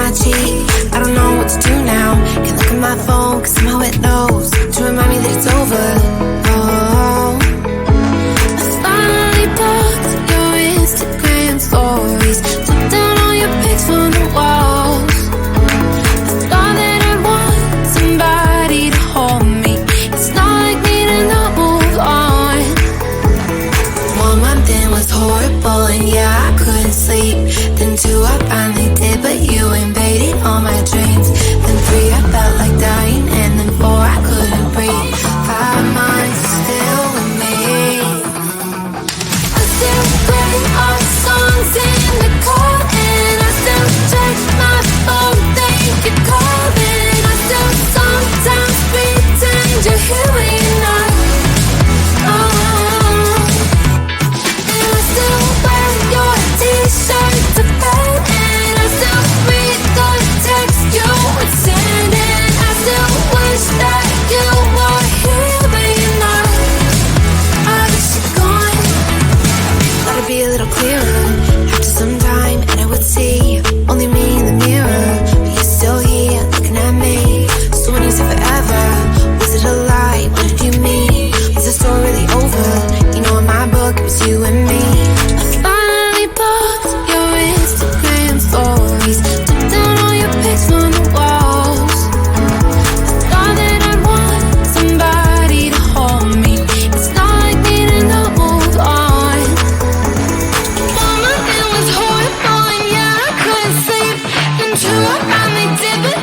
my cheek. I don't know what to do now. Can't look at my phone, cause somehow it knows to remind me that it's over. Oh, I finally blocked your Instagram stories, took down all your pics from the walls. I thought that I'd want somebody to hold me. It's not like me to not move on. 1 month in was horrible, and yeah, I couldn't sleep. Then 2, I finally did, but you invaded all my dreams. Then 3, I felt like dying, and then 4, I couldn't breathe. 5 months still with me. I still play our songs in the car, and I still check my phone, think you're calling. I still sometimes pretend you're here when you're not. And I still wear your t-shirt to bed, and I still read the text you would send, and I still wish that you were here but you're not. I wish you're gone. Thought it'd be a little clearer after some time, and I would see only me in the mirror, but you're still here looking at me. So when you said forever, was it a lie? What did you mean? Was the story really over? You know in my book it was you and me. I finally blocked your Instagram stories, took down all your pics from the walls. I thought that I'd want somebody to hold me. It's not like me to not move on. 1 month it was horrible, and yeah, I couldn't sleep. Then 2, I finally did, but